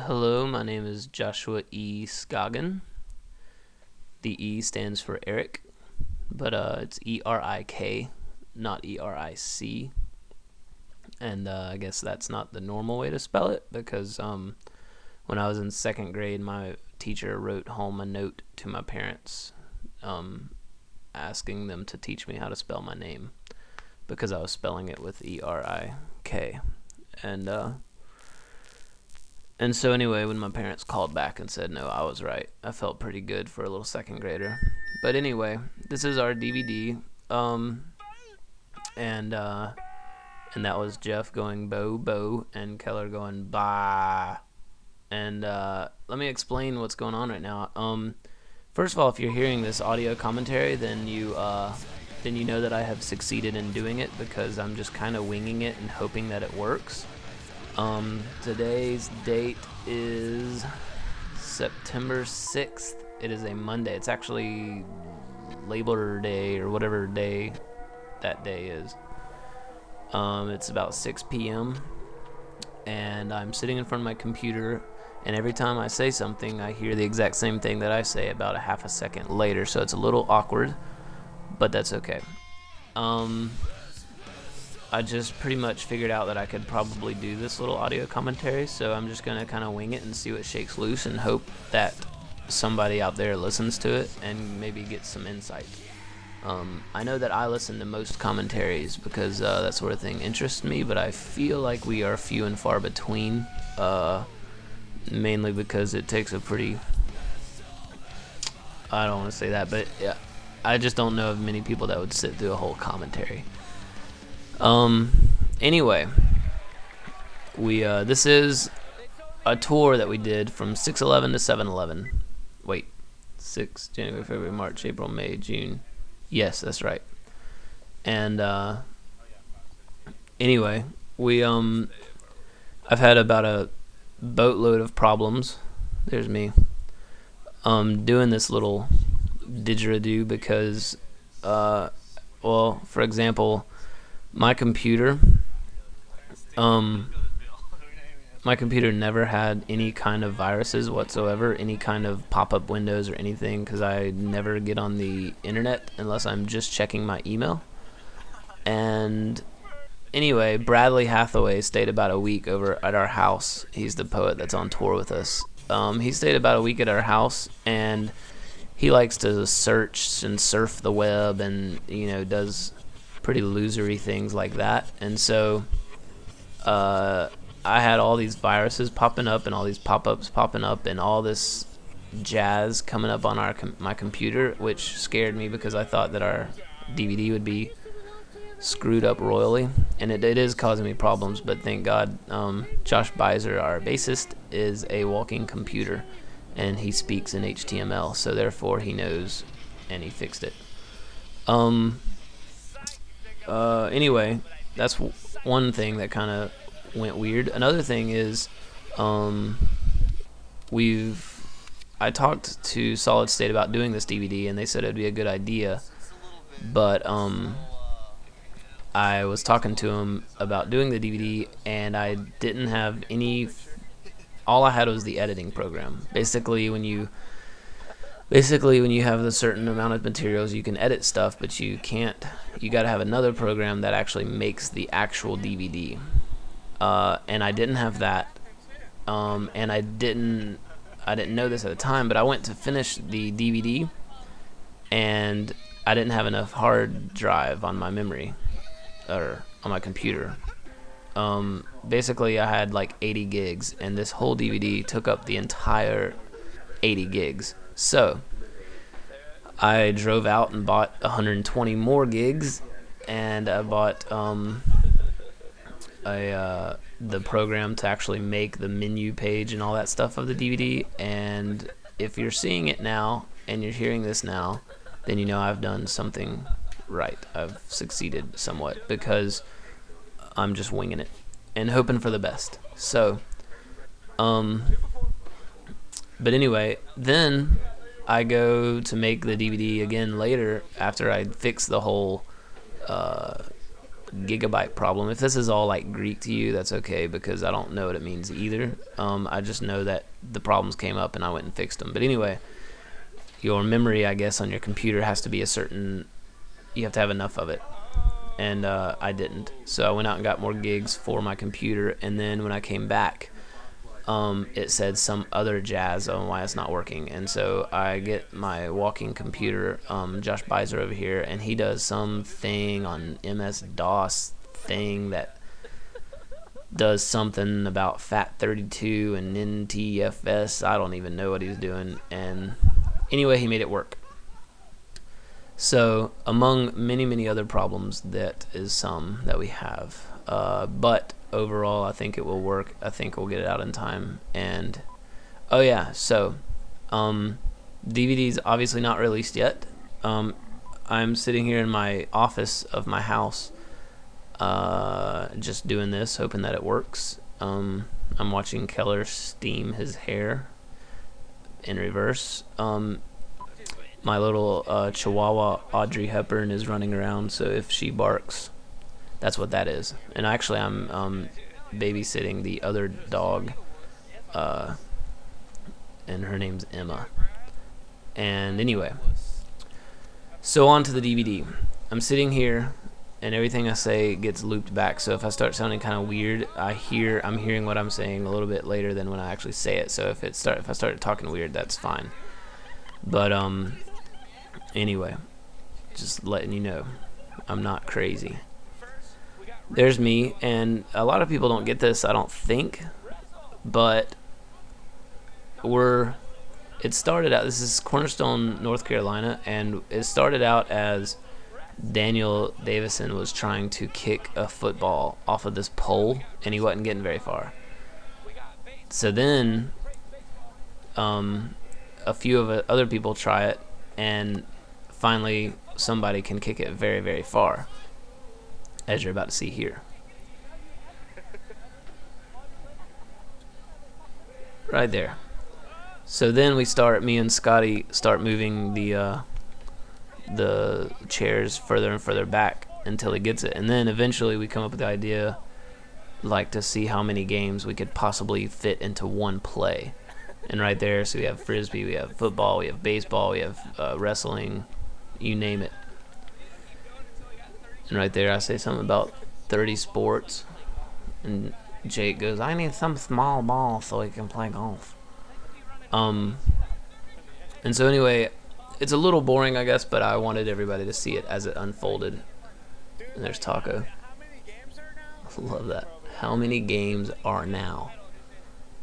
Hello, my name is Joshua Scogin. The E stands for Eric, but it's Erik, not Eric. And I guess that's not the normal way to spell it because when I was in second grade, my teacher wrote home a note to my parents asking them to teach me how to spell my name because I was spelling it with Erik. And And so anyway, when my parents called back and said no, I was right, I felt pretty good for a little second grader. But anyway, this is our DVD, and that was Jeff going bo bo and Keller going bah. And let me explain what's going on right now. First of all, if you're hearing this audio commentary, then you know that I have succeeded in doing it because I'm just kind of winging it and hoping that it works. Today's date is September 6th. It is a Monday. It's actually Labor Day or whatever day that day is. It's about 6 p.m. and I'm sitting in front of my computer, and every time I say something, I hear the exact same thing that I say about a half a second later, so it's a little awkward, but that's okay. I just pretty much figured out that I could probably do this little audio commentary, so I'm just going to kind of wing it and see what shakes loose and hope that somebody out there listens to it and maybe gets some insight. I know that I listen to most commentaries because that sort of thing interests me, but I feel like we are few and far between, mainly because it takes a pretty... I don't want to say that, but yeah, I just don't know of many people that would sit through a whole commentary. Anyway, this is a tour that we did from 6/11 to 7/11. Wait, January, February, March, April, May, June. Yes, that's right. And, anyway, I've had about a boatload of problems. There's me. Doing this little didgeridoo because, well, for example, my computer never had any kind of viruses whatsoever, any kind of pop-up windows or anything, because I never get on the internet unless I'm just checking my email. And anyway, Bradley Hathaway stayed about a week over at our house. He's the poet that's on tour with us. He stayed about a week at our house, and he likes to search and surf the web and, does pretty losery things like that. And so I had all these viruses popping up and all these pop-ups popping up and all this jazz coming up on my computer, which scared me because I thought that our DVD would be screwed up royally, and it is causing me problems. But thank God, Josh Beiser, our bassist, is a walking computer, and he speaks in HTML, so therefore he knows, and he fixed it. Anyway, that's one thing that kind of went weird. Another thing is, I talked to Solid State about doing this DVD, and they said it'd be a good idea, but I was talking to them about doing the DVD, and I didn't have all I had was the editing program. Basically, when you have a certain amount of materials, you can edit stuff, but you can't. You got to have another program that actually makes the actual DVD. And I didn't have that. And I didn't know this at the time, but I went to finish the DVD, and I didn't have enough hard drive on my memory or on my computer. Basically, I had like 80 gigs, and this whole DVD took up the entire 80 gigs. So I drove out and bought 120 more gigs, and I bought the program to actually make the menu page and all that stuff of the DVD. And if you're seeing it now and you're hearing this now, then you know I've done something right. I've succeeded somewhat because I'm just winging it and hoping for the best. So, but anyway, then I go to make the DVD again later after I fix the whole gigabyte problem. If this is all like Greek to you, that's okay, because I don't know what it means either. I just know that the problems came up and I went and fixed them. But anyway, your memory, I guess, on your computer has to be a certain, you have to have enough of it. And I didn't. So I went out and got more gigs for my computer, and then when I came back, it said some other jazz on why it's not working. And so I get my walking computer, Josh Bizer over here, and he does some thing on MS-DOS thing that does something about FAT32 and NTFS. I don't even know what he's doing. And anyway, he made it work. So among many, many other problems, that is some that we have. But overall, I think it will work. I think we'll get it out in time. And oh yeah, so DVD's obviously not released yet. I'm sitting here in my office of my house, just doing this, hoping that it works. I'm watching Keller steam his hair in reverse. My little Chihuahua Audrey Hepburn is running around, so if she barks, that's what that is. And actually, I'm babysitting the other dog, and her name's Emma. And anyway, so on to the DVD. I'm sitting here, and everything I say gets looped back. So if I start sounding kind of weird, I'm hearing what I'm saying a little bit later than when I actually say it. So if I start talking weird, that's fine. But anyway, just letting you know, I'm not crazy. There's me, and a lot of people don't get this, I don't think, but it started out, this is Cornerstone, North Carolina, and it started out as Daniel Davison was trying to kick a football off of this pole, and he wasn't getting very far. So then a few of other people try it, and finally somebody can kick it very, very far, as you're about to see here. Right there. So then me and Scotty start moving the chairs further and further back until he gets it, and then eventually we come up with the idea, like, to see how many games we could possibly fit into one play. And right there, so we have frisbee, we have football, we have baseball, we have wrestling, you name it. And right there, I say something about 30 sports, and Jake goes, "I need some small ball so we can play golf." And so anyway, it's a little boring, I guess, but I wanted everybody to see it as it unfolded. And there's Taco. I love that. How many games are now?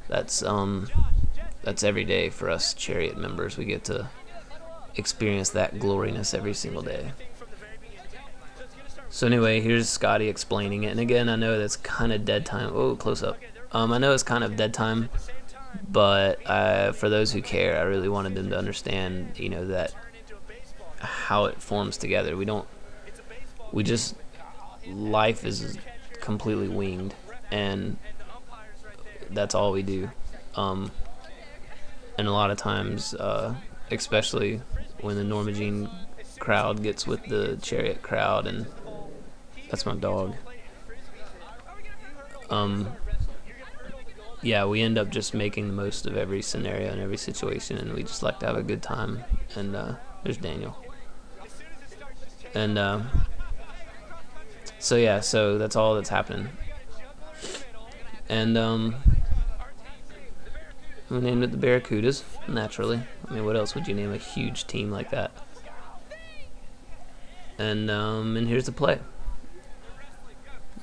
That's every day for us Chariot members. We get to experience that gloriness every single day. So anyway, here's Scotty explaining it. And again, I know that's kind of dead time. Oh, close up. I know it's kind of dead time, but for those who care, I really wanted them to understand, that how it forms together. Life is completely winged, and that's all we do. And a lot of times, especially when the Norma Jean crowd gets with the Chariot crowd, and that's my dog. Yeah, we end up just making the most of every scenario and every situation, and we just like to have a good time. And there's Daniel. And so that's all that's happening. And we named it the Barracudas, naturally. I mean, what else would you name a huge team like that? And here's the play.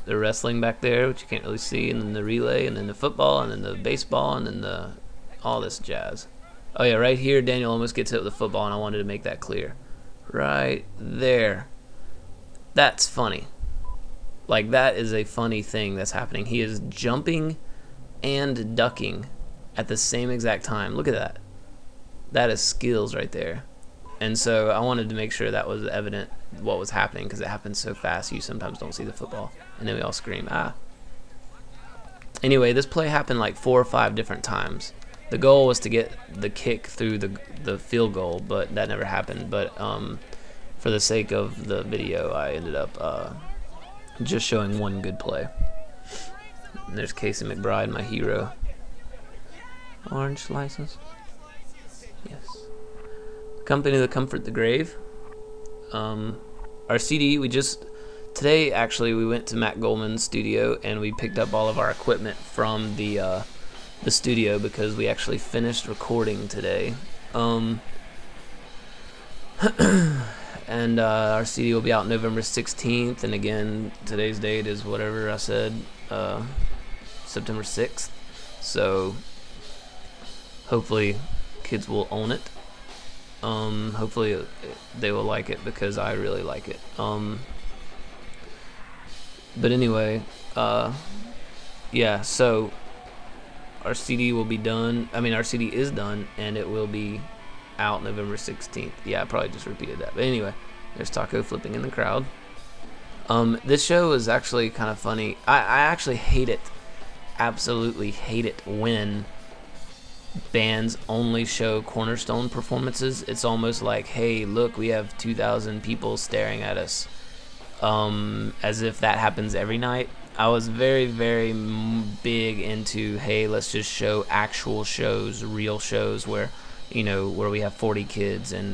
The wrestling back there, which you can't really see, and then the relay, and then the football, and then the baseball, and then all this jazz. Oh yeah, right here, Daniel almost gets hit with the football, and I wanted to make that clear. Right there. That's funny. Like, that is a funny thing that's happening. He is jumping and ducking at the same exact time. Look at that. That is skills right there. And so I wanted to make sure that was evident what was happening, because it happens so fast you sometimes don't see the football. And then we all scream, ah. Anyway, this play happened like 4 or 5 different times. The goal was to get the kick through the field goal, but that never happened. But for the sake of the video, I ended up just showing one good play. And there's Casey McBride, my hero. Orange slices. Yes. Company that Comfort the Grave. Our CD, today actually we went to Matt Goldman's studio and we picked up all of our equipment from the studio because we actually finished recording today. And our CD will be out November 16th, and again, today's date is whatever I said, September 6th. So hopefully kids will own it. Hopefully they will like it because I really like it. But anyway, yeah, so our CD will be done. I mean, our CD is done, and it will be out November 16th. Yeah, I probably just repeated that. But anyway, there's Taco flipping in the crowd. This show is actually kind of funny. I actually hate it. Absolutely hate it when bands only show Cornerstone performances. It's almost like, hey, look, we have 2,000 people staring at us. As if that happens every night. I was very, very big into, hey, let's just show actual shows, real shows where, where we have 40 kids and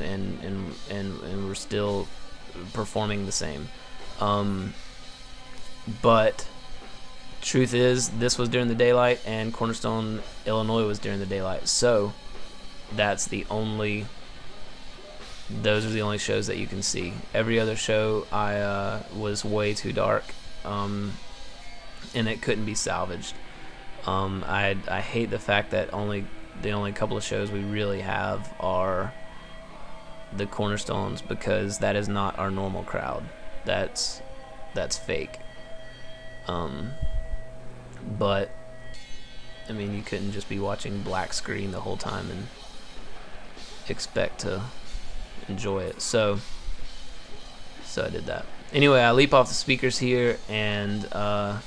we're still performing the same. But truth is, this was during the daylight and Cornerstone, Illinois was during the daylight. So those are the only shows that you can see. Every other show was way too dark, and it couldn't be salvaged. I hate the fact that the only couple of shows we really have are the Cornerstones, because that is not our normal crowd. That's fake. But I mean, you couldn't just be watching black screen the whole time and expect to enjoy it. So I did that. Anyway, I leap off the speakers here, and I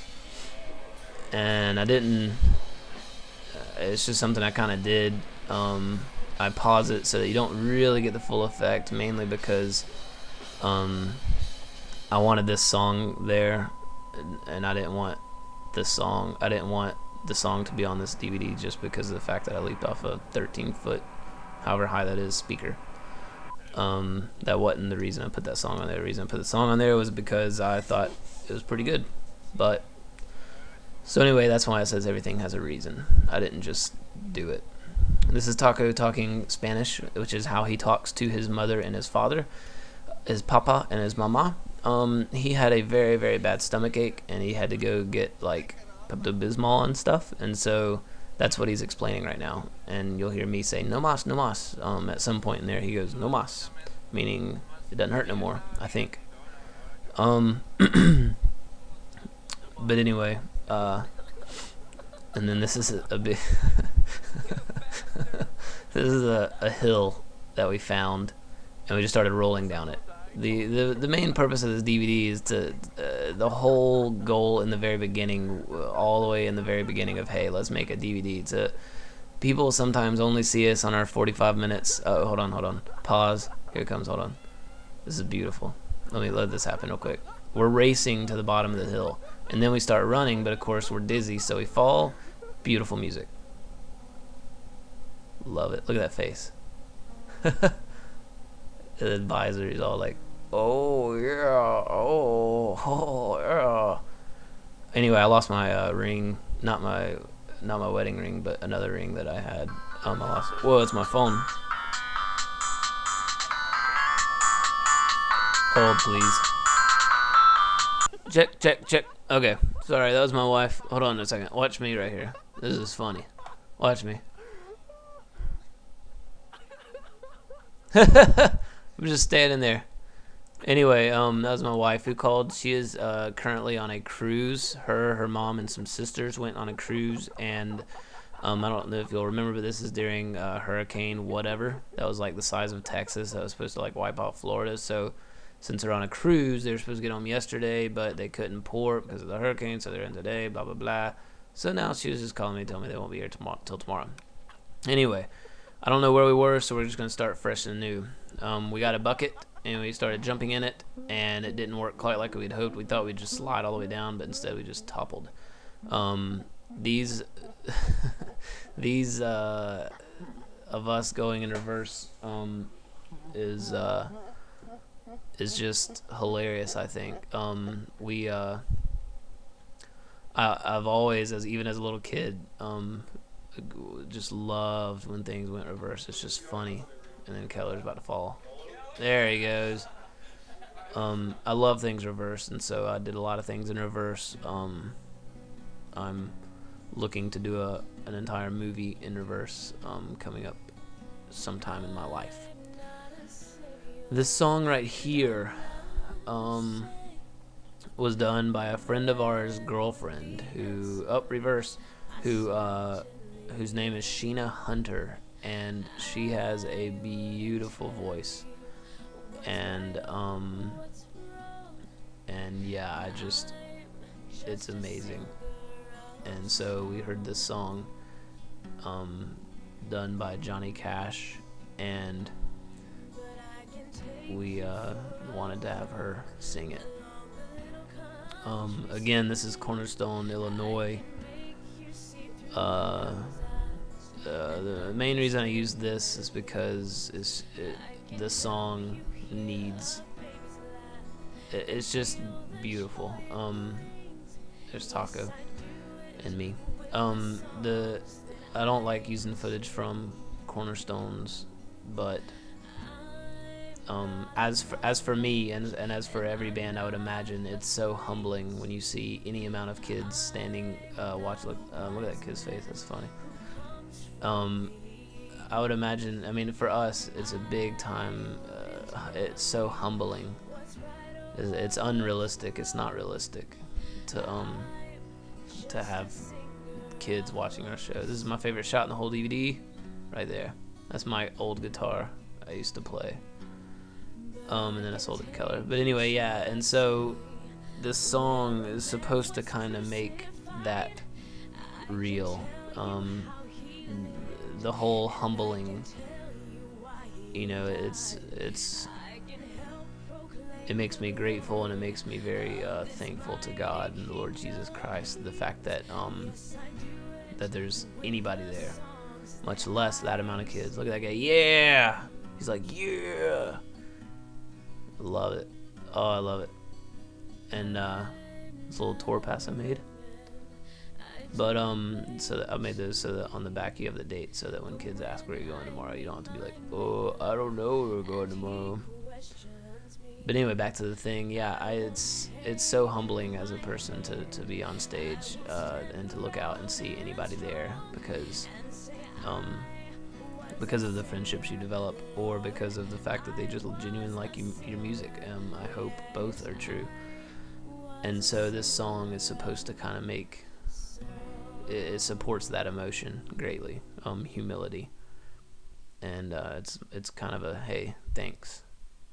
didn't. It's just something I kind of did. I pause it so that you don't really get the full effect, mainly because I wanted this song there, and I didn't want this song. I didn't want the song to be on this DVD just because of the fact that I leaped off a 13-foot, however high that is, speaker. That wasn't the reason I put that song on there. The reason I put the song on there was because I thought it was pretty good. So anyway, that's why it says everything has a reason. I didn't just do it. This is Taco talking Spanish, which is how he talks to his mother and his father, his papa and his mama. He had a very, very bad stomach ache, and he had to go get like Pepto-Bismol and stuff, and so that's what he's explaining right now. And you'll hear me say no mas, no mas. At some point in there, he goes no mas, meaning it doesn't hurt no more, I think. But anyway, and then this is a big this is a hill that we found, and we just started rolling down it. The main purpose of this DVD is to the whole goal in the very beginning, all the way in the very beginning of, hey, let's make a DVD. To people sometimes only see us on our 45 minutes. Hold on, pause. Here it comes. Hold on. This is beautiful. Let this happen real quick. We're racing to the bottom of the hill, and then we start running, but of course we're dizzy, so we fall. Beautiful music. Love it. Look at that face. The advisor is all like, oh yeah, oh yeah. Anyway, I lost my ring, not my wedding ring, but another ring that I had. I lost. Whoa, it's my phone. Hold, please. Check. Okay, sorry, that was my wife. Hold on a second. Watch me right here. This is funny. Watch me. I'm just standing there. Anyway, that was my wife who called. She is currently on a cruise. Her mom and some sisters went on a cruise, and I don't know if you'll remember, but this is during Hurricane whatever. That was like the size of Texas. That was supposed to like wipe out Florida. So since they're on a cruise, they were supposed to get home yesterday, but they couldn't port because of the hurricane, so they're in today, blah, blah, blah. So now she was just calling me, telling me they won't be here till tomorrow. Anyway, I don't know where we were, so we're just going to start fresh and new. We got a bucket and we started jumping in it, and it didn't work quite like we'd hoped. We thought we'd just slide all the way down, but instead we just toppled. These these of us going in reverse is just hilarious. I think I've always, even as a little kid, just loved when things went reverse. It's just funny. And then Keller's about to fall. There he goes. I love things reversed, and so I did a lot of things in reverse. I'm looking to do an entire movie in reverse coming up sometime in my life. This song right here was done by a friend of ours' girlfriend whose name is Sheena Hunter, and she has a beautiful voice. And yeah, it's amazing. And so we heard this song done by Johnny Cash, and we wanted to have her sing it. Again, this is Cornerstone, Illinois. The main reason I use this is because the song needs. It's just beautiful. There's Taco and me. I don't like using footage from Cornerstones, but as for me and as for every band, I would imagine it's so humbling when you see any amount of kids standing look at that kid's face, that's funny. I would imagine, I mean, for us it's a big time, it's so humbling. It's unrealistic, it's not realistic to have kids watching our show. This is my favorite shot in the whole DVD right there. That's my old guitar I used to play. And then I sold it to Keller. But anyway, yeah, and so this song is supposed to kind of make that real. The whole humbling, it makes me grateful, and it makes me very thankful to God and the Lord Jesus Christ. The fact that that there's anybody there, much less that amount of kids. Look at that guy, yeah! He's like, yeah! Love it. Oh, I love it. And this little tour pass I made. But so that I made those so that on the back you have the date, so that when kids ask where you're going tomorrow, you don't have to be like, oh, I don't know where we're going tomorrow. But anyway, back to the thing. Yeah, it's so humbling as a person to be on stage and to look out and see anybody there, because of the friendships you develop, or because of the fact that they just genuinely like your music. I hope both are true. And so this song is supposed to kind of it supports that emotion greatly, humility, and it's kind of a hey, thanks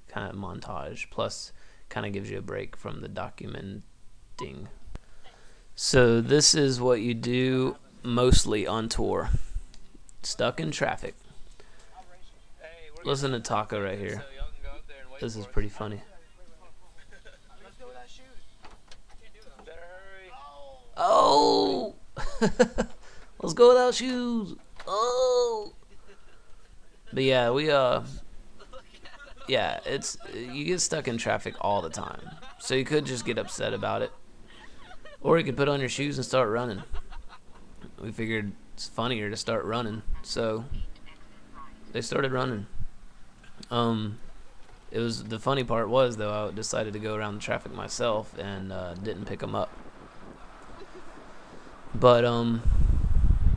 kind of montage, plus kind of gives you a break from the documenting. So this is what you do mostly on tour. Stuck in traffic. Listen to Taco right here. This is pretty funny. Oh! Let's go without shoes. Oh! But yeah, you get stuck in traffic all the time. So you could just get upset about it, or you could put on your shoes and start running. We figured it's funnier to start running, so they started running. It was, the funny part was, though, I decided to go around the traffic myself and didn't pick them up. But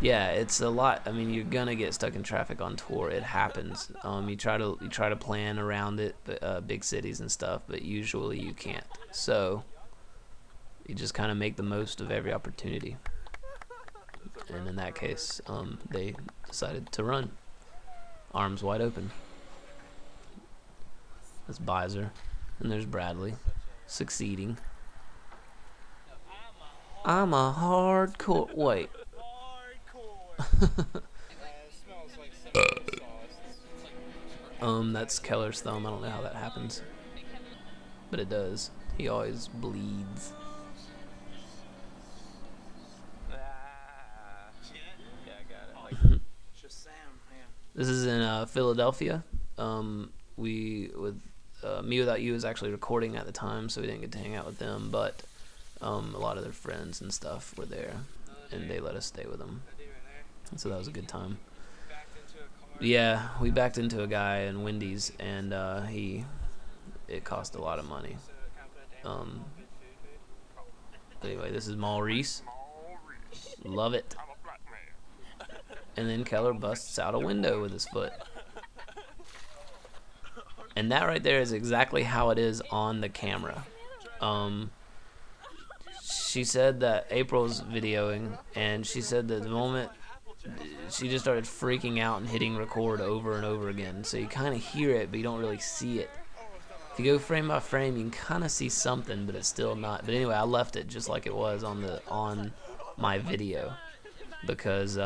yeah, it's a lot. I mean, you're gonna get stuck in traffic on tour. It happens. You try to plan around it, big cities and stuff, but usually you can't. So you just kind of make the most of every opportunity. And in that case, they decided to run, arms wide open. That's Bizer, and there's Bradley, succeeding. I'm a hardcore. Wait. That's Keller's thumb. I don't know how that happens, but it does. He always bleeds. This is in Philadelphia. Me Without You was actually recording at the time, so we didn't get to hang out with them, but a lot of their friends and stuff were there, and they let us stay with them, so that was a good time. Yeah, we backed into a guy in Wendy's, and it cost a lot of money. Anyway, this is Maurice. Love it. And then Keller busts out a window with his foot. And that right there is exactly how it is on the camera. She said that April's videoing, and she said that the moment she just started freaking out and hitting record over and over again. So you kind of hear it, but you don't really see it. If you go frame by frame, you can kind of see something, but it's still not. But anyway, I left it just like it was on my video, because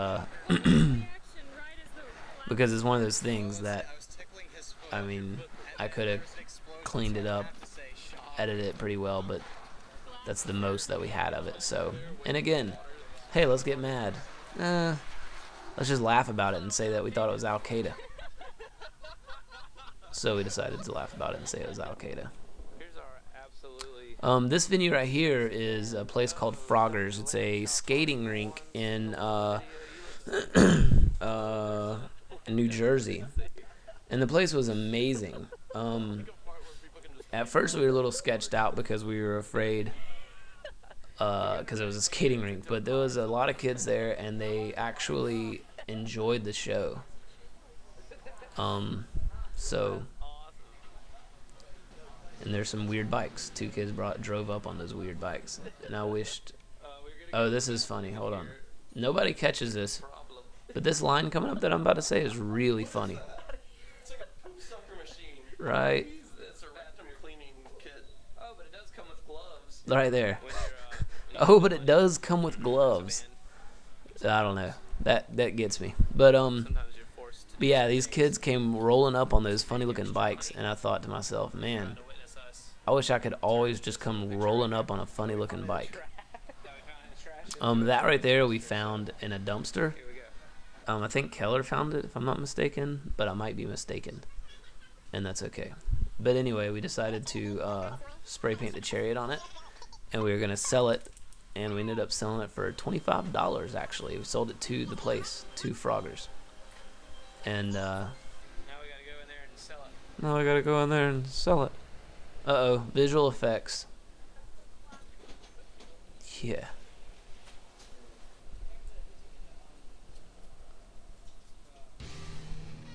because it's one of those things that, I mean, I could have cleaned it up, edited it pretty well, but that's the most that we had of it. So, and again, hey, let's get mad. Let's just laugh about it and say that we thought it was Al Qaeda. So we decided to laugh about it and say it was Al Qaeda. This venue right here is a place called Froggers. It's a skating rink in New Jersey, and the place was amazing. At first we were a little sketched out because we were afraid, because it was a skating rink, but there was a lot of kids there, and they actually enjoyed the show. And there's some weird bikes. Two kids drove up on those weird bikes, and I wished. Oh, this is funny. Hold on. Nobody catches this, but this line coming up that I'm about to say is really funny. It's like a poop sucker machine. Right. It's a vacuum cleaning kit. Oh, but it does come with gloves. Right there. Oh, but it does come with gloves. I don't know. That gets me. But yeah, these kids came rolling up on those funny looking bikes, and I thought to myself, man, I wish I could always just come rolling up on a funny looking bike. That right there we found in a dumpster. I think Keller found it, if I'm not mistaken, but I might be mistaken, and that's okay. But anyway, we decided to spray paint the Chariot on it, and we were gonna sell it, and we ended up selling it for $25. Actually, we sold it to the place, to Froggers, and now we gotta go in there and sell it. Now I gotta go in there and sell it. Uh-oh, visual effects. Yeah.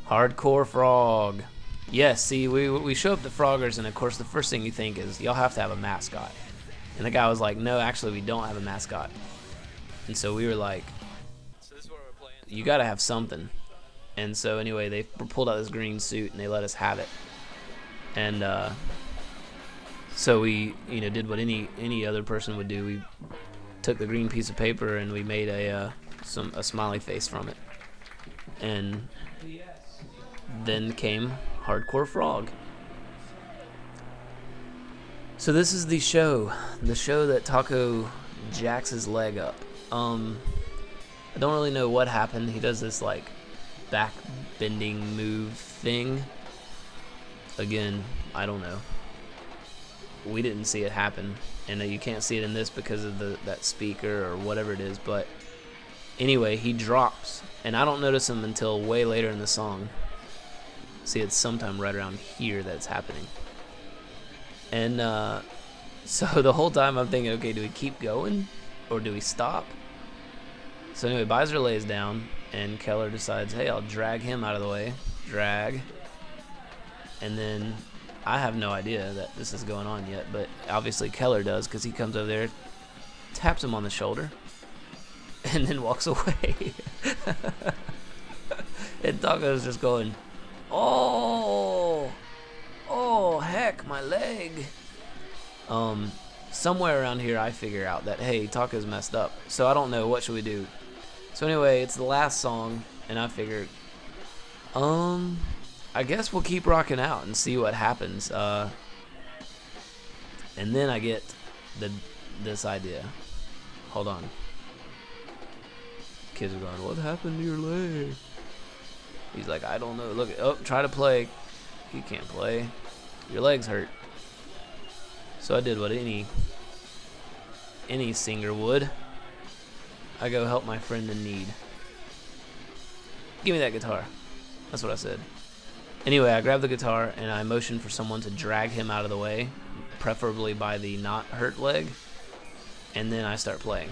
Hardcore frog. Yes, see, we show up to Froggers, and of course the first thing you think is, y'all have to have a mascot. And the guy was like, no, actually we don't have a mascot. And so we were like, you gotta have something. And so anyway, they pulled out this green suit, and they let us have it. And so we, did what any other person would do. We took the green piece of paper, and we made a smiley face from it. And then came Hardcore Frog. So this is the show that Taco jacks his leg up. I don't really know what happened. He does this like back bending move thing. Again, I don't know. We didn't see it happen, and you can't see it in this because of that speaker or whatever it is. But anyway, he drops, and I don't notice him until way later in the song. See, it's sometime right around here that's happening. And so the whole time I'm thinking, okay, do we keep going or do we stop? So anyway, Beiser lays down, and Keller decides, hey, I'll drag him out of the way. Drag. And then I have no idea that this is going on yet, but obviously Keller does, because he comes over there, taps him on the shoulder, and then walks away. And Taco's just going, oh, heck, my leg. Somewhere around here I figure out that, hey, Taco's messed up, so I don't know, what should we do? So anyway, it's the last song, and I figured, I guess we'll keep rocking out and see what happens. And then I get this idea. Hold on. Kids are going, what happened to your leg? He's like, I don't know. Look, oh, try to play. You can't play. Your leg's hurt. So I did what any singer would. I go help my friend in need. Give me that guitar. That's what I said. Anyway, I grabbed the guitar and I motioned for someone to drag him out of the way, preferably by the not hurt leg, and then I start playing.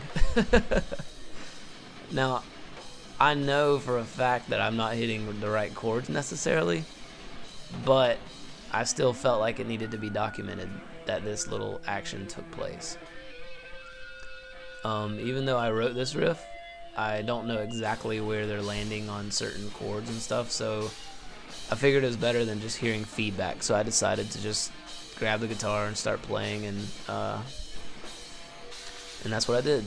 Now, I know for a fact that I'm not hitting the right chords necessarily, but I still felt like it needed to be documented that this little action took place. Even though I wrote this riff, I don't know exactly where they're landing on certain chords and stuff, so I figured it was better than just hearing feedback, so I decided to just grab the guitar and start playing, and that's what I did.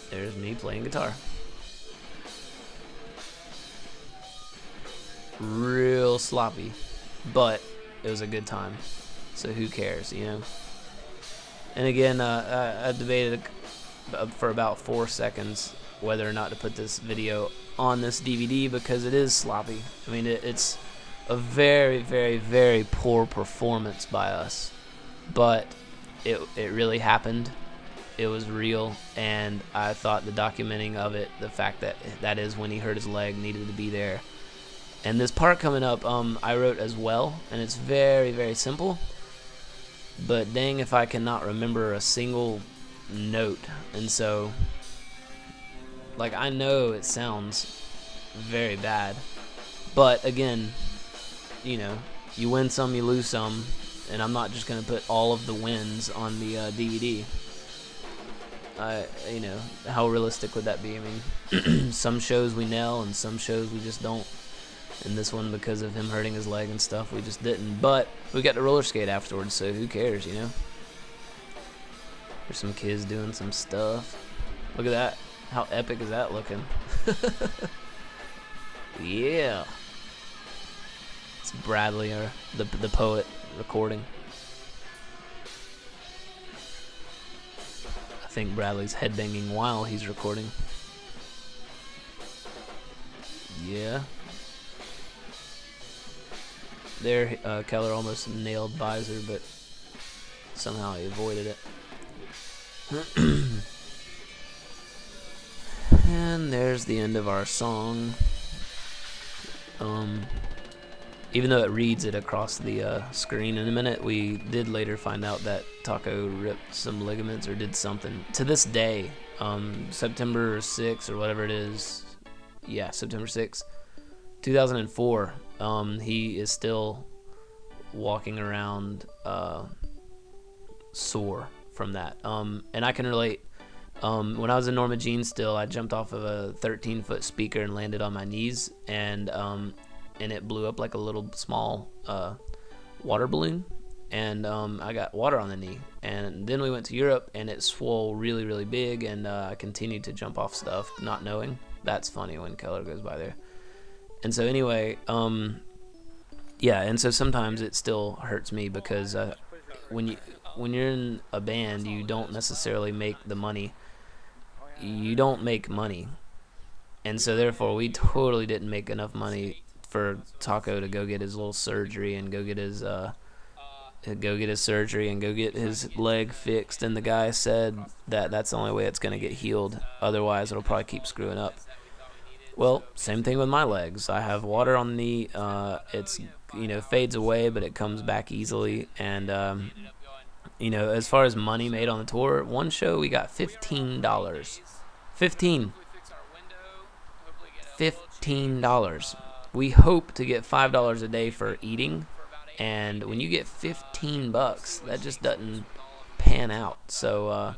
There's me playing guitar. Real sloppy, but it was a good time, so who cares, you know? And again, I debated for about 4 seconds whether or not to put this video on this DVD because it is sloppy. I mean, it's a very, very, very poor performance by us, but it really happened. It was real, and I thought the documenting of it, the fact that is when he hurt his leg, needed to be there. And this part coming up, I wrote as well, and it's very, very simple, but dang if I cannot remember a single note. And so, like, I know it sounds very bad, but again, you know, you win some, you lose some, and I'm not just going to put all of the wins on the DVD. You know, how realistic would that be? I mean, some shows we nail and some shows we just don't. And this one, because of him hurting his leg and stuff, we just didn't. But we got to roller skate afterwards, so who cares, you know? There's some kids doing some stuff. Look at that. How epic is that looking? Yeah. It's Bradley, or the poet, recording. I think Bradley's headbanging while he's recording. Yeah. There, Keller almost nailed Visor, but somehow he avoided it. And there's the end of our song. Even though it reads it across the screen in a minute, we did later find out that Taco ripped some ligaments or did something. To this day, September 6th or whatever it is, yeah, September 6th, 2004, he is still walking around sore from that. And I can relate. When I was in Norma Jean still, I jumped off of a 13-foot speaker and landed on my knees, and it blew up like a little small water balloon, and I got water on the knee. And then we went to Europe, and it swole really, really big, and I continued to jump off stuff, not knowing. That's funny when Keller goes by there. And so anyway, yeah, and so sometimes it still hurts me because when you're in a band, you don't necessarily make the money. You don't make money. And so therefore, we totally didn't make enough money for Taco to go get his little surgery and go get his surgery and go get his leg fixed. And the guy said that that's the only way it's going to get healed. Otherwise, it'll probably keep screwing up. Well, same thing with my legs. I have water on the knee. It's, you know, fades away, but it comes back easily. And, you know, as far as money made on the tour, one show we got $15. $15. We hope to get $5 a day for eating, and when you get $15, that just doesn't pan out. So,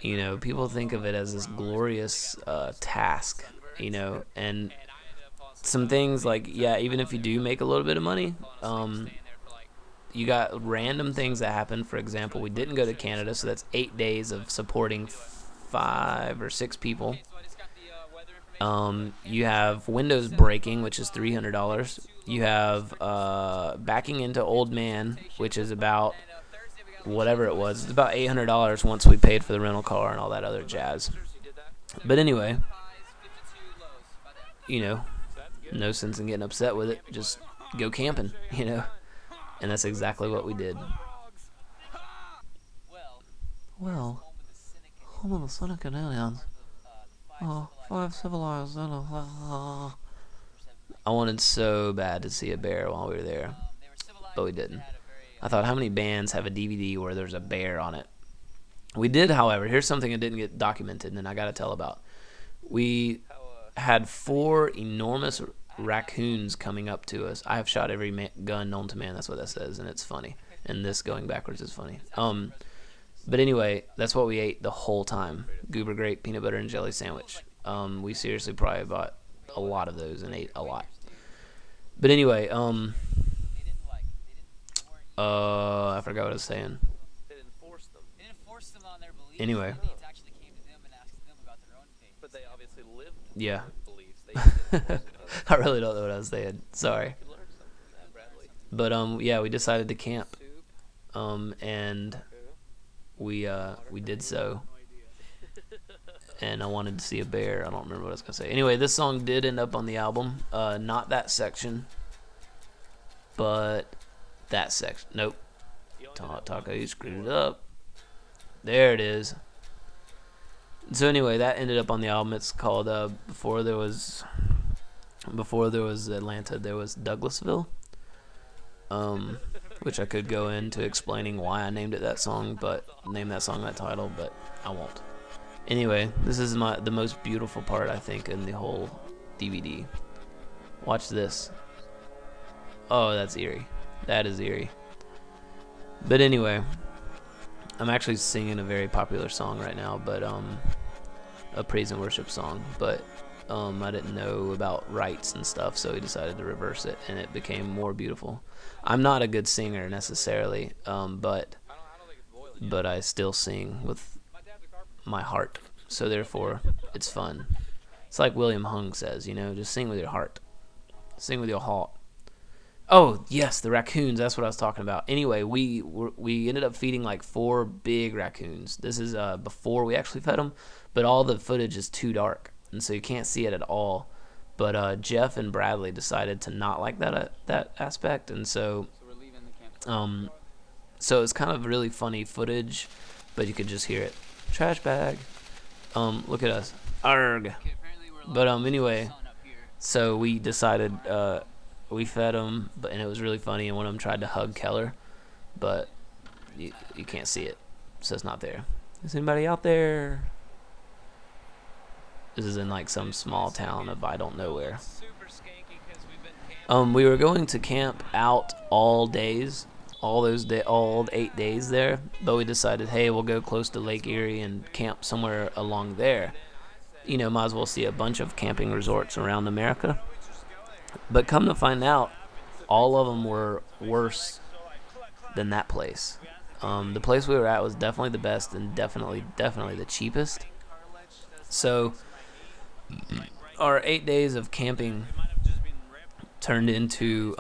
you know, people think of it as this glorious task, you know, and some things like, yeah, even if you do make a little bit of money, you got random things that happen. For example, we didn't go to Canada, so that's 8 days of supporting 5 or 6 people. You have windows breaking, which is $300. You have Backing Into Old Man, which is about whatever it was. It's about $800 once we paid for the rental car and all that other jazz. But anyway, you know, no sense in getting upset with it. Just go camping, you know. And that's exactly what we did. Well, home of the shenanigans. Oh, 5 civilized. I wanted so bad to see a bear while we were there, but we didn't. I thought, how many bands have a DVD where there's a bear on it? We did, however. Here's something that didn't get documented, and I got to tell about. We had 4 enormous raccoons coming up to us. I have shot every gun known to man. That's what that says, and it's funny. And this going backwards is funny. But anyway, that's what we ate the whole time. Goober grape, peanut butter, and jelly sandwich. We seriously probably bought a lot of those and ate a lot. But anyway, I forgot what I was saying. They didn't force them. Anyway. But they obviously lived Yeah. their beliefs. They just didn't force it on I really don't know what I was saying. Sorry. You learned something from that, Bradley. But yeah, we decided to camp. Soup. And we did so. And I wanted to see a bear. I don't remember what I was gonna say. Anyway, this song did end up on the album. Not that section, but that section. Nope. Taco, you screwed it up. There it is. So anyway, that ended up on the album. It's called Before There Was Atlanta, there was Douglasville. Which I could go into explaining why I named it that song, but name that song that title, but I won't. Anyway, this is the most beautiful part, I think, in the whole DVD. Watch this. Oh, that's eerie. That is eerie. But anyway, I'm actually singing a very popular song right now, but a praise and worship song, but I didn't know about rights and stuff, so we decided to reverse it, and it became more beautiful. I'm not a good singer necessarily, but I still sing with my heart, so therefore it's fun. It's like William Hung says, you know, just sing with your heart, sing with your heart. Oh yes, the raccoons, that's what I was talking about. Anyway, we ended up feeding like 4 big raccoons. This is before we actually fed them, but all the footage is too dark, and so you can't see it at all. But Jeff and Bradley decided to not like that aspect, and so so it's kind of really funny footage, but you could just hear it. Trash bag. Look at us. Arg. But anyway, so we decided we fed them, and it was really funny. And one of them tried to hug Keller, but you can't see it, so it's not there. Is anybody out there? This is in like some small town of I don't know where. We were going to camp out all days, all 8 days there, but we decided, hey, we'll go close to Lake Erie and camp somewhere along there. You know, might as well see a bunch of camping resorts around America. But come to find out, all of them were worse than that place. The place we were at was definitely the best and definitely the cheapest. So our 8 days of camping turned into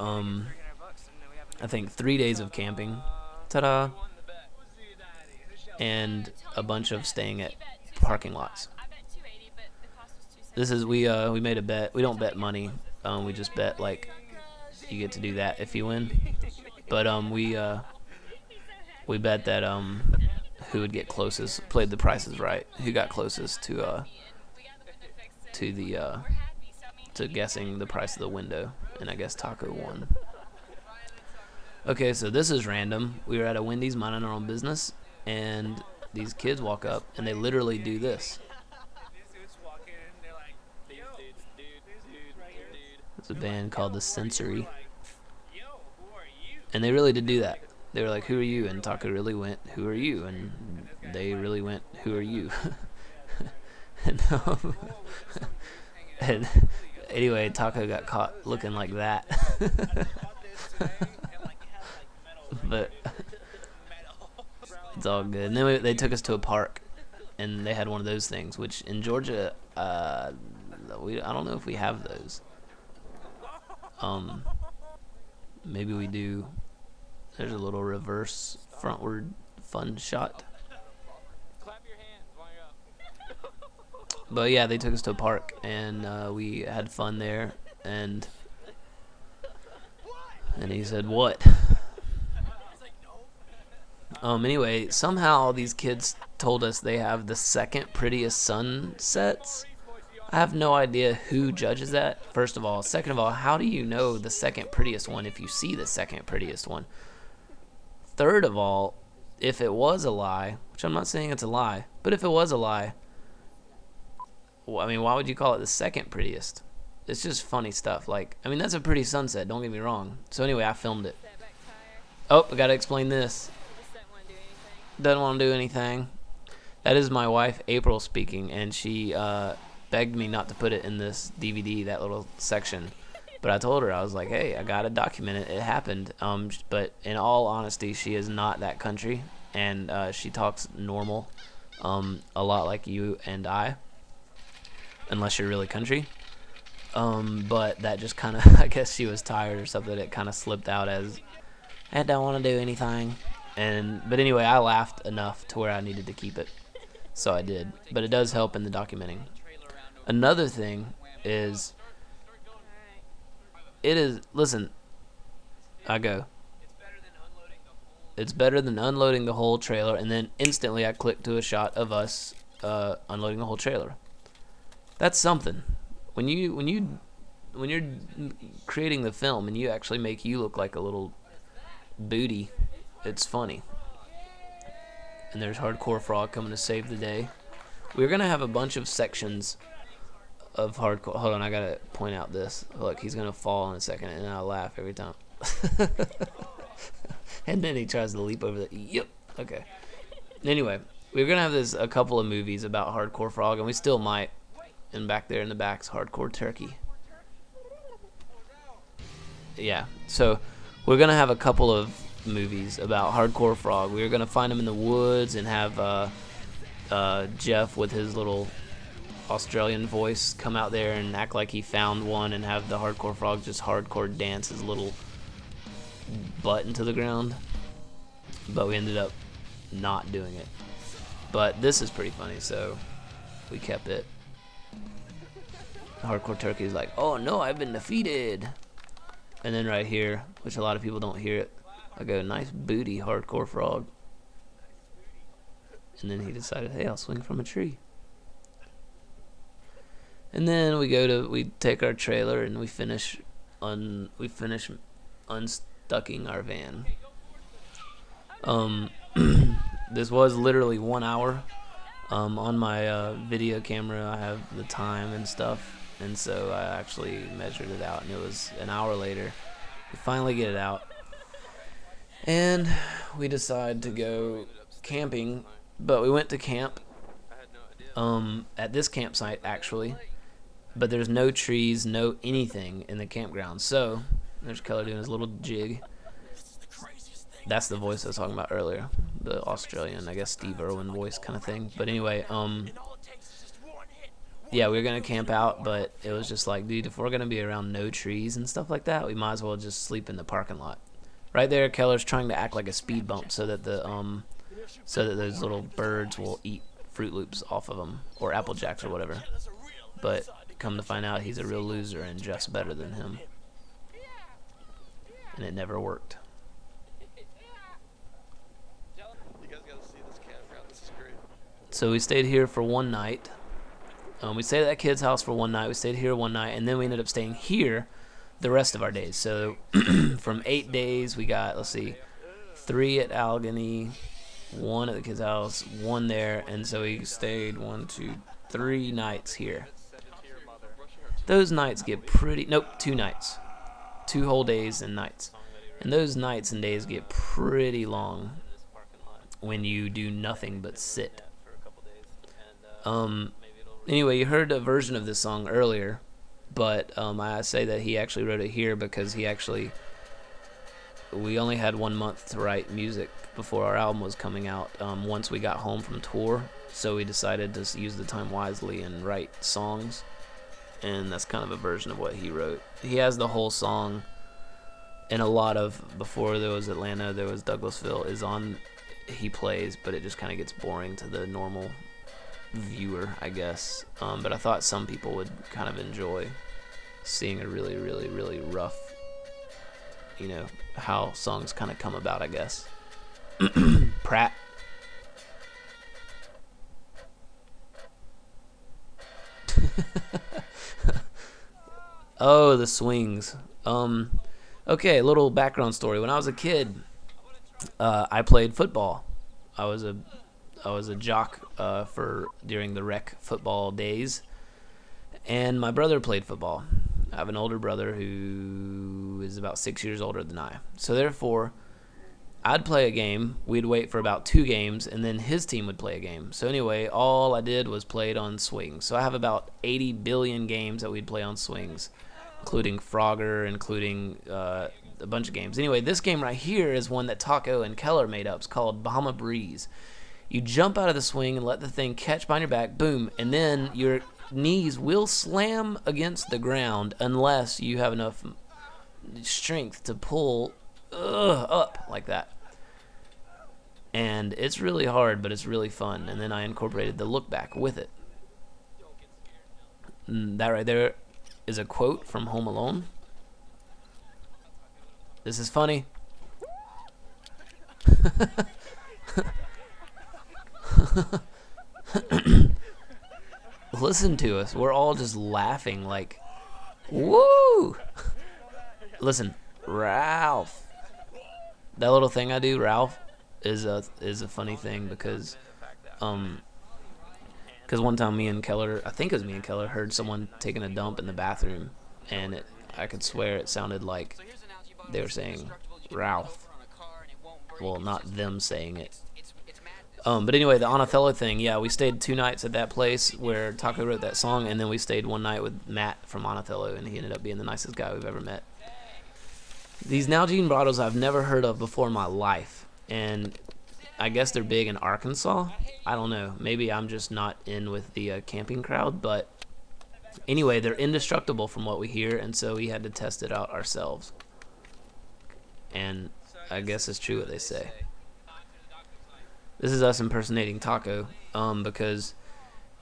I think 3 days of camping, ta-da, and a bunch of staying at parking lots. This is we made a bet. We don't bet money. We just bet like you get to do that if you win. But we bet that who would get closest, played the Price is Right, who got closest to guessing the price of the window, and I guess Taco won. Okay, so this is random. We were at a Wendy's minding our own business, and these kids walk up and they literally do this. It's a band called The Sensory, and they really did do that. They were like, "Who are you?" And Taco really went, "Who are you?" And they really went, "Who are you?" and anyway, Taco got caught looking like that. But it's all good. And then they took us to a park, and they had one of those things, which in Georgia, I don't know if we have those. Maybe we do. There's a little reverse frontward fun shot. But yeah, they took us to a park, and we had fun there, and he said, "What?" Anyway, somehow these kids told us they have the second prettiest sunsets. I have no idea who judges that, first of all. Second of all, how do you know the second prettiest one if you see the second prettiest one? Third of all, if it was a lie, which I'm not saying it's a lie, but if it was a lie, I mean, why would you call it the second prettiest? It's just funny stuff. Like, I mean, that's a pretty sunset, don't get me wrong. So anyway, I filmed it. Oh, I gotta explain this. Doesn't want to do anything. That is my wife, April, speaking, and she begged me not to put it in this DVD, that little section. But I told her, I was like, hey, I gotta document it. It happened. But in all honesty, she is not that country, and she talks normal, a lot like you and I, unless you're really country. But that just kind of, I guess she was tired or something. It kind of slipped out as, I don't want to do anything. But anyway, I laughed enough to where I needed to keep it, so I did. But it does help in the documenting. Another thing is, listen, I go, it's better than unloading the whole trailer, and then instantly I click to a shot of us unloading the whole trailer. That's something. When you're creating the film and you actually make you look like a little booty, it's funny. And there's Hardcore Frog coming to save the day. We're gonna have a bunch of sections of hardcore. Hold on, I gotta point out this. Look, he's gonna fall in a second, and I'll laugh every time. And then he tries to leap over the. Yep. Okay. Anyway, we're gonna have a couple of movies about Hardcore Frog, and we still might. And back there in the back's Hardcore Turkey. Yeah. So we're gonna have a couple of movies about Hardcore Frog. We're gonna find him in the woods and have Jeff with his little Australian voice come out there and act like he found one, and have the Hardcore Frog just hardcore dance his little butt into the ground. But we ended up not doing it. But this is pretty funny, so we kept it. Hardcore Turkey is like, oh no, I've been defeated. And then right here, which a lot of people don't hear it, I go, nice booty, Hardcore Frog. And then he decided, hey, I'll swing from a tree. And then we take our trailer and we finish unstucking our van. This was literally 1 hour. On my video camera, I have the time and stuff, and so I actually measured it out, and it was an hour later. We finally get it out, and we decide to go camping. But we went to camp at this campsite actually, but there's no trees, no anything in the campground. So there's Keller doing his little jig. That's the voice I was talking about earlier, the Australian, I guess Steve Irwin voice kind of thing. But anyway, yeah, we were gonna camp out, but it was just like, dude, if we're gonna be around no trees and stuff like that, we might as well just sleep in the parking lot. Right there, Keller's trying to act like a speed bump so that those little birds will eat Fruit Loops off of them, or Apple Jacks or whatever. But come to find out, he's a real loser and Jeff's better than him, and it never worked. So we stayed here for one night. We stayed at that kid's house for one night. We stayed here one night, and then we ended up staying here the rest of our days. So from 8 days, we got, let's see, 3 at Allegheny, 1 at the kid's house, 1 there, and so we stayed 1, 2, 3 nights here. Those nights get pretty, nope, 2 nights. 2 whole days and nights. And those nights and days get pretty long when you do nothing but sit. Anyway, you heard a version of this song earlier, but I say that he actually wrote it here because we only had 1 month to write music before our album was coming out once we got home from tour, so we decided to use the time wisely and write songs, and that's kind of a version of what he wrote. He has the whole song and a lot of, before there was Atlanta, there was Douglasville, he plays, but it just kind of gets boring to the normal viewer, I guess. But I thought some people would kind of enjoy seeing a really, really, really rough, how songs kind of come about, I guess. Pratt. Oh, the swings. Okay, a little background story. When I was a kid, I played football. I was a jock for during the rec football days, and my brother played football. I have an older brother who is about 6 years older than I. So therefore, I'd play a game. We'd wait for about 2 games, and then his team would play a game. So anyway, all I did was played on swings. So I have about 80 billion games that we'd play on swings, including Frogger, including a bunch of games. Anyway, this game right here is one that Taco and Keller made up. It's called Bahama Breeze. You jump out of the swing and let the thing catch behind your back, boom, and then your knees will slam against the ground unless you have enough strength to pull up like that. And it's really hard, but it's really fun. And then I incorporated the look back with it. That right there is a quote from Home Alone. This is funny. Listen to us. We're all just laughing like, woo! Listen, Ralph. That little thing I do, Ralph, is a funny thing because one time me and Keller, I think it was me and Keller, heard someone taking a dump in the bathroom, and I could swear it sounded like they were saying Ralph. Well, not them saying it. But anyway, the Othello thing, yeah, we stayed 2 nights at that place where Taco wrote that song, and then we stayed 1 night with Matt from Othello, and he ended up being the nicest guy we've ever met. These Nalgene bottles I've never heard of before in my life, and I guess they're big in Arkansas. I don't know. Maybe I'm just not in with the camping crowd, but anyway, they're indestructible from what we hear, and so we had to test it out ourselves. And I guess it's true what they say. This is us impersonating Taco, because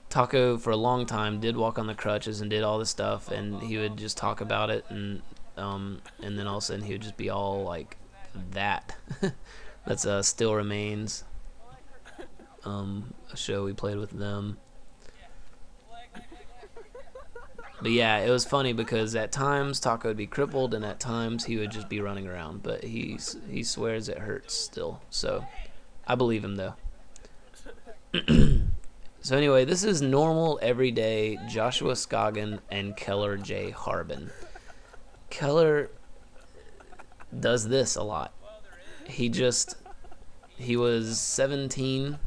Taco for a long time did walk on the crutches and did all this stuff, and he would just talk about it, and then all of a sudden he would just be all like that. That's Still Remains, a show we played with them. But yeah, it was funny because at times Taco would be crippled, and at times he would just be running around. But he swears it hurts still, so I believe him though. So anyway, this is normal, everyday Joshua Scogin and Keller J. Harbin. Keller does this a lot. He was 17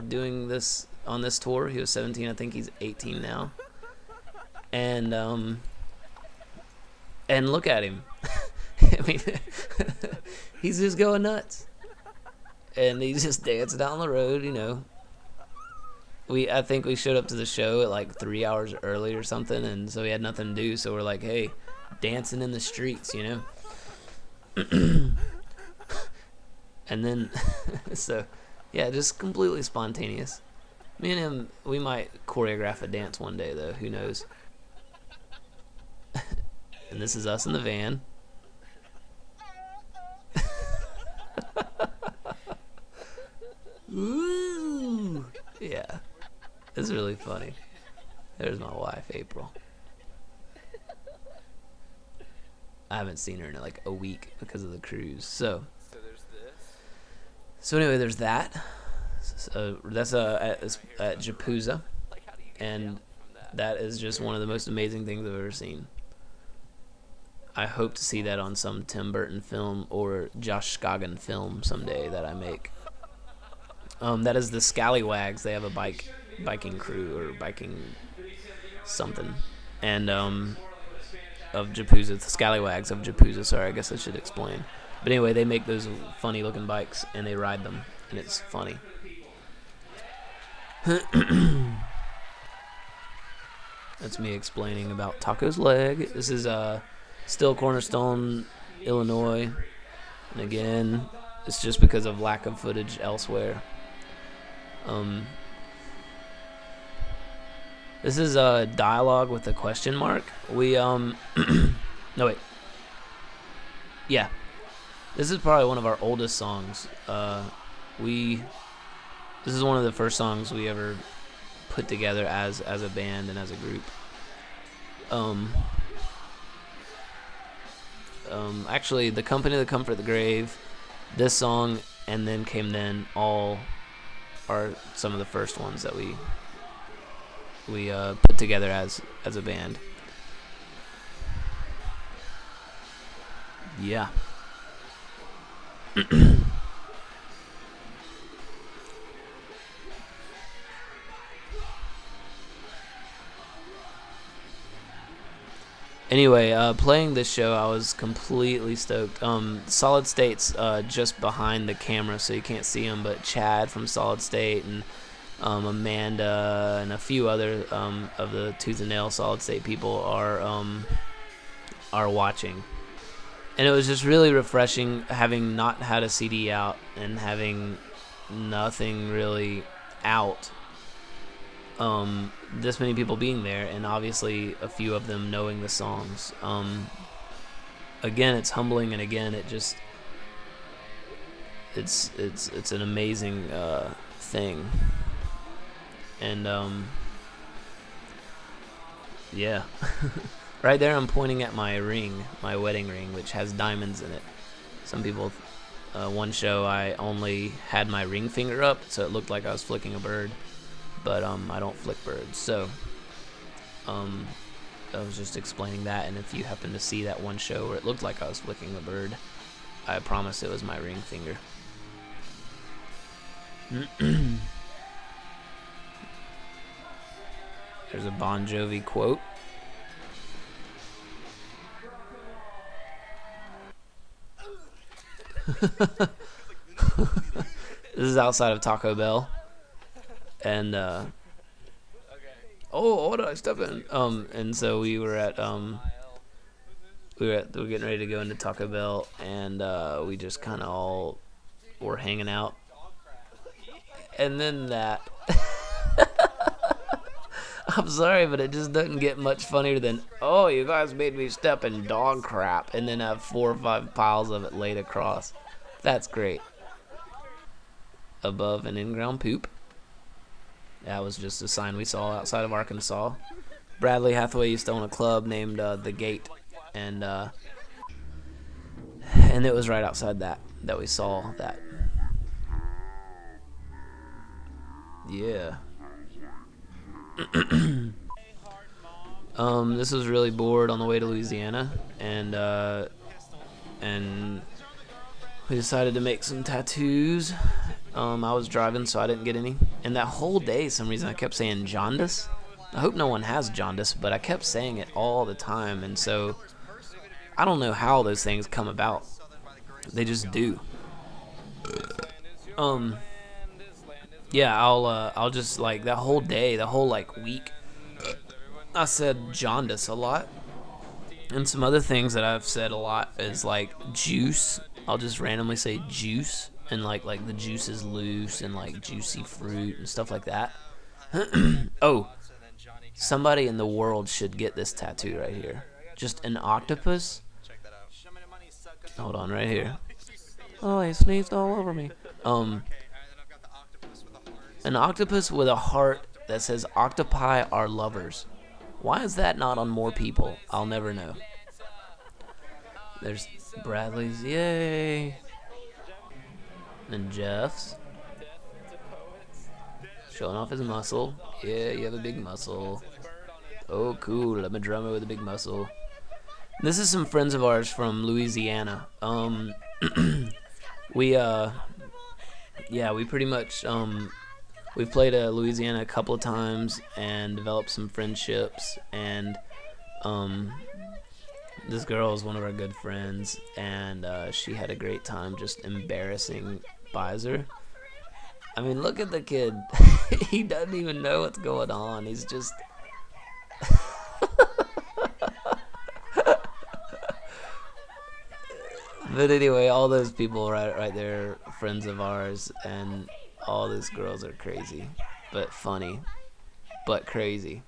doing this on this tour. He was 17. I think he's 18 now. And look at him. I mean, he's just going nuts. And he's just dancing down the road, I think we showed up to the show at like 3 hours early or something, and so we had nothing to do, so we're like, hey, dancing in the streets, And then, so, yeah, just completely spontaneous. Me and him, we might choreograph a dance one day, though. Who knows? And this is us in the van. Ooh, yeah, it's really funny. There's my wife, April. I haven't seen her in like a week because of the cruise. So there's this. So anyway, there's that. So that's at Japuza, and that is just one of the most amazing things I've ever seen. I hope to see that on some Tim Burton film or Josh Scogin film someday that I make. That is the Scallywags. They have a biking crew or biking something, and of Japuza, the Scallywags of Japuza. Sorry, I guess I should explain. But anyway, they make those funny looking bikes and they ride them, and it's funny. That's me explaining about Taco's leg. This is still Cornerstone Illinois. And again, it's just because of lack of footage elsewhere. This is a dialogue with a question mark. We no wait. Yeah. This is probably one of our oldest songs. This is one of the first songs we ever put together as a band and as a group. Actually, The Company That Comfort the Grave, this song, and Then Came Then, all are some of the first ones that we put together as a band. Yeah. Anyway, playing this show, I was completely stoked. Solid State's just behind the camera, so you can't see him, but Chad from Solid State and Amanda and a few other of the Tooth and Nail Solid State people are watching. And it was just really refreshing having not had a CD out and having nothing really out. This many people being there, and obviously a few of them knowing the songs. Again, it's humbling, and again, it's an amazing thing. And yeah. Right there, I'm pointing at my ring, my wedding ring, which has diamonds in it. Some people, one show, I only had my ring finger up, so it looked like I was flicking a bird. But I don't flick birds, so I was just explaining that. And if you happen to see that one show where it looked like I was flicking a bird, I promise it was my ring finger. There's a Bon Jovi quote. This is outside of Taco Bell. And what did I step in? And so we were getting ready to go into Taco Bell, and we just kind of all were hanging out. And then that I'm sorry, but it just doesn't get much funnier than, oh, you guys made me step in dog crap, and then have 4 or 5 piles of it laid across. That's great. Above an in-ground poop. That was just a sign we saw outside of Arkansas. Bradley Hathaway used to own a club named The Gate, and it was right outside that we saw that. Yeah. This was really bored on the way to Louisiana, and we decided to make some tattoos. I was driving, so I didn't get any. And that whole day, some reason, I kept saying jaundice. I hope no one has jaundice, but I kept saying it all the time, and so I don't know how those things come about. They just do. Yeah, I'll just, like, that whole day, the whole, like, week, I said jaundice a lot. And some other things that I've said a lot is, like, juice. I'll just randomly say juice, and, like the juice is loose, and, like, juicy fruit and stuff like that. Oh, somebody in the world should get this tattoo right here. Just an octopus. Hold on, right here. Oh, he sneezed all over me. An octopus with a heart that says octopi are lovers. Why is that not on more people? I'll never know. There's Bradley's, yay. And Jeff's. Showing off his muscle. Yeah, you have a big muscle. Oh, cool. I'm a drummer with a big muscle. This is some friends of ours from Louisiana. We pretty much, we've played Louisiana a couple of times and developed some friendships, and this girl is one of our good friends, and she had a great time just embarrassing Bizer. I mean, look at the kid. He doesn't even know what's going on. He's just... But anyway, all those people right there, friends of ours, and all those girls are crazy, but funny, but crazy.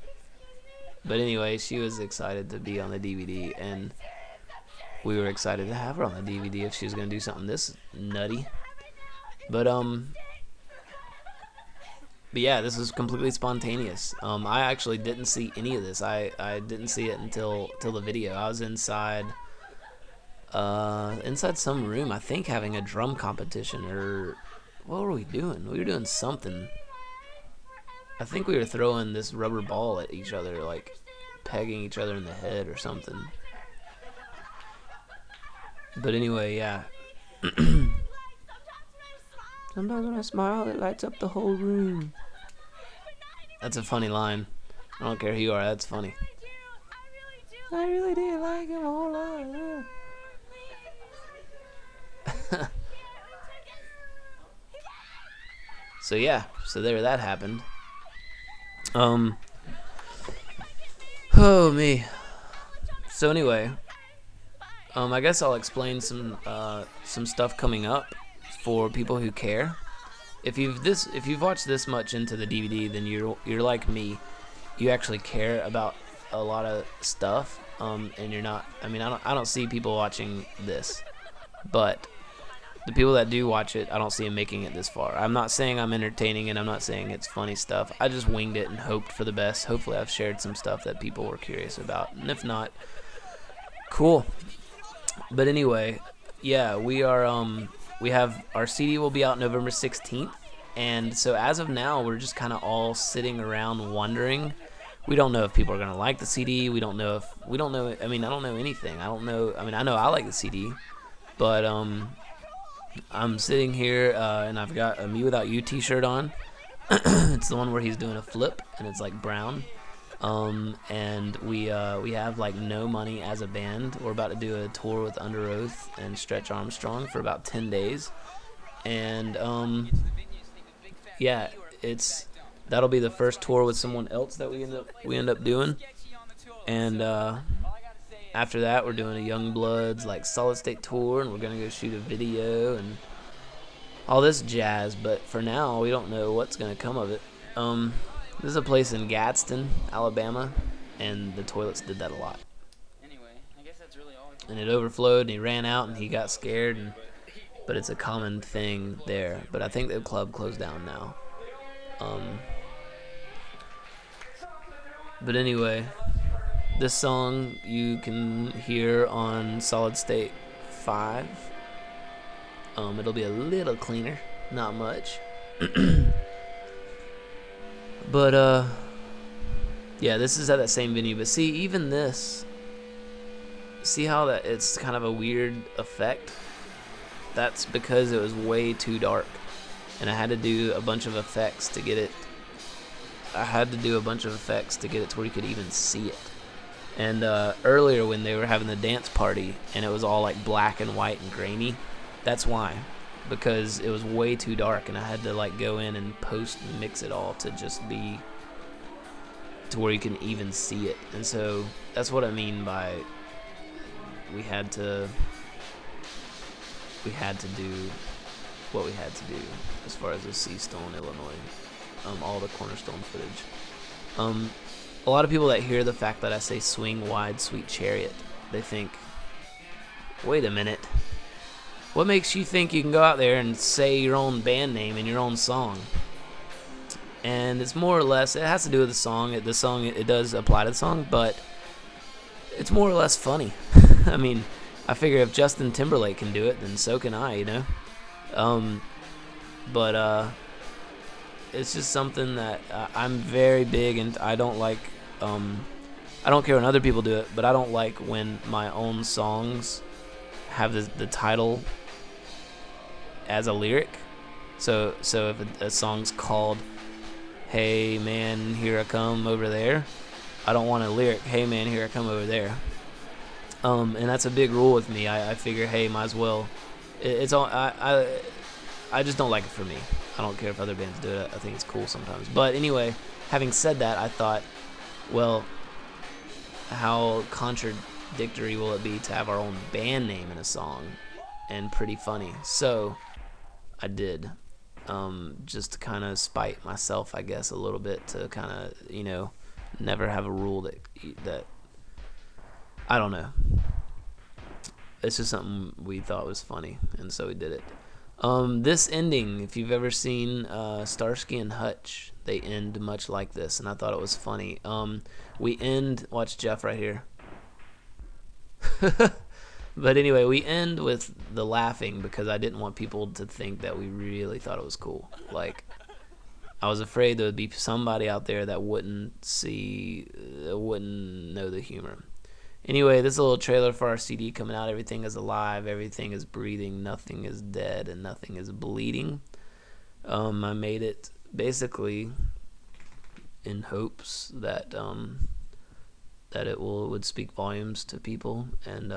But anyway, she was excited to be on the DVD, and we were excited to have her on the DVD if she was gonna do something this nutty. But yeah, this was completely spontaneous. I actually didn't see any of this. I didn't see it until the video. I was inside some room, I think, having a drum competition, or what were we doing? We were doing something. I think we were throwing this rubber ball at each other, like pegging each other in the head or something. But anyway, yeah. Sometimes when I smile, it lights up the whole room. That's a funny line. I don't care who you are, that's funny. I really do like him a whole lot. So yeah, so there that happened. Oh me. So anyway, I guess I'll explain some stuff coming up for people who care. If you've watched this much into the DVD, then you're like me. You actually care about a lot of stuff, and you're not. I mean, I don't see people watching this, but the people that do watch it, I don't see them making it this far. I'm not saying I'm entertaining, and I'm not saying it's funny stuff. I just winged it and hoped for the best. Hopefully, I've shared some stuff that people were curious about, and if not, cool. But anyway, yeah, we have our CD will be out November 16th, and so as of now, we're just kind of all sitting around wondering. We don't know if people are gonna like the CD. We don't know. I mean, I don't know anything. I don't know. I mean, I know I like the CD, but I'm sitting here and I've got a Me Without You T-shirt on. It's the one where he's doing a flip, and it's like brown. And we have like no money as a band. We're about to do a tour with Under Oath and Stretch Armstrong for about 10 days, and yeah, that'll be the first tour with someone else that we end up doing, and after that we're doing a Young Bloods like Solid State tour, and we're gonna go shoot a video and all this jazz. But for now, we don't know what's gonna come of it. This is a place in Gadsden, Alabama, and the toilets did that a lot. Anyway, I guess that's really all. And it overflowed, and he ran out, and he got scared. But it's a common thing there. But I think the club closed down now. But anyway, this song you can hear on Solid State 5. It'll be a little cleaner, not much. But yeah, this is at that same venue. But see, even this, see how that it's kind of a weird effect? That's because it was way too dark, and I had to do a bunch of effects to get it. To where you could even see it. And earlier when they were having the dance party and it was all like black and white and grainy, that's why. Because it was way too dark, and I had to like go in and post and mix it all to just be to where you can even see it. And so that's what I mean by we had to do what we had to do as far as the Seastone, Illinois, all the Cornerstone footage. A lot of people that hear the fact that I say swing wide, sweet chariot, they think, wait a minute. What makes you think you can go out there and say your own band name in your own song? And it's more or less, it has to do with the song. It does apply to the song, but it's more or less funny. I mean, I figure if Justin Timberlake can do it, then so can I, you know? But it's just something that I'm very big, and I don't like, I don't care when other people do it, but I don't like when my own songs have the title as a lyric. So if a song's called "Hey Man, Here I Come Over There," I don't want a lyric "Hey Man, Here I Come Over There." And that's a big rule with me. I figure, hey, might as well. It's all I just don't like it for me. I don't care if other bands do it. I think it's cool sometimes. But anyway, having said that, I thought, well, how contradictory will it be to have our own band name in a song? and pretty funny. So I did, just to kind of spite myself, I guess, a little bit, to kind of, never have a rule that I don't know. It's just something we thought was funny, and so we did it. This ending, if you've ever seen Starsky and Hutch, they end much like this, and I thought it was funny. We end, watch Jeff right here. But anyway, we end with the laughing because I didn't want people to think that we really thought it was cool. Like, I was afraid there would be somebody out there that wouldn't know the humor. Anyway, this is a little trailer for our CD coming out. Everything is alive, everything is breathing, nothing is dead, and nothing is bleeding. I made it basically in hopes that it would speak volumes to people. And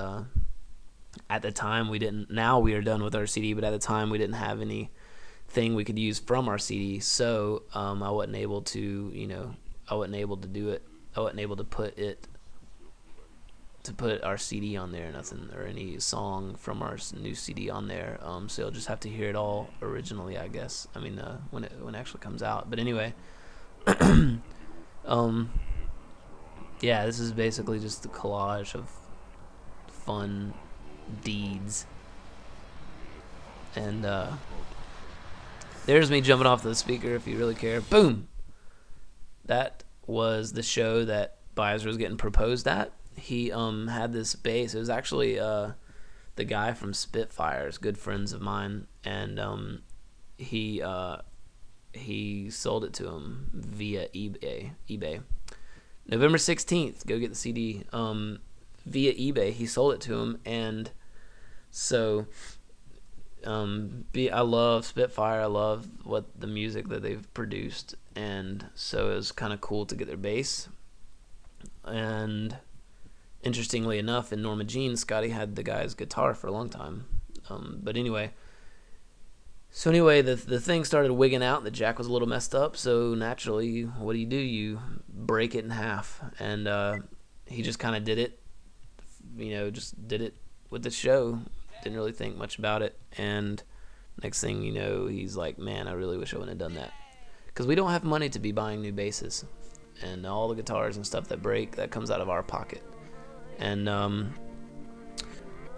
at the time we didn't. Now we are done with our CD, but at the time we didn't have anything we could use from our CD, so I wasn't able to, I wasn't able to do it. I wasn't able to put our CD on there, nothing, or any song from our new CD on there. So you'll just have to hear it all originally, I guess. I mean, when it actually comes out. But anyway, yeah, this is basically just the collage of fun deeds. And there's me jumping off the speaker, if you really care. Boom! That was the show that Beiser was getting proposed at. He had this bass. It was actually the guy from Spitfires, good friends of mine, and he sold it to him via eBay. November 16th, go get the CD. Via eBay, he sold it to him, and so I love Spitfire. I love what the music that they've produced, and so it was kind of cool to get their bass. And interestingly enough, in Norma Jean, Scotty had the guy's guitar for a long time. But anyway, the thing started wigging out. The jack was a little messed up, so naturally, what do? You break it in half. And he just kind of did it, just did it with the show. Didn't really think much about it. And next thing you know, he's like, man, I really wish I wouldn't have done that. Because we don't have money to be buying new basses. And all the guitars and stuff that break, that comes out of our pocket. And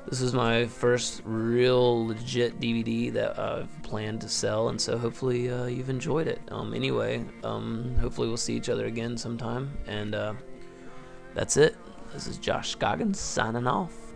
this is my first real legit DVD that I've planned to sell, and so hopefully you've enjoyed it. Anyway, hopefully we'll see each other again sometime, and that's it. This is Josh Scogin signing off.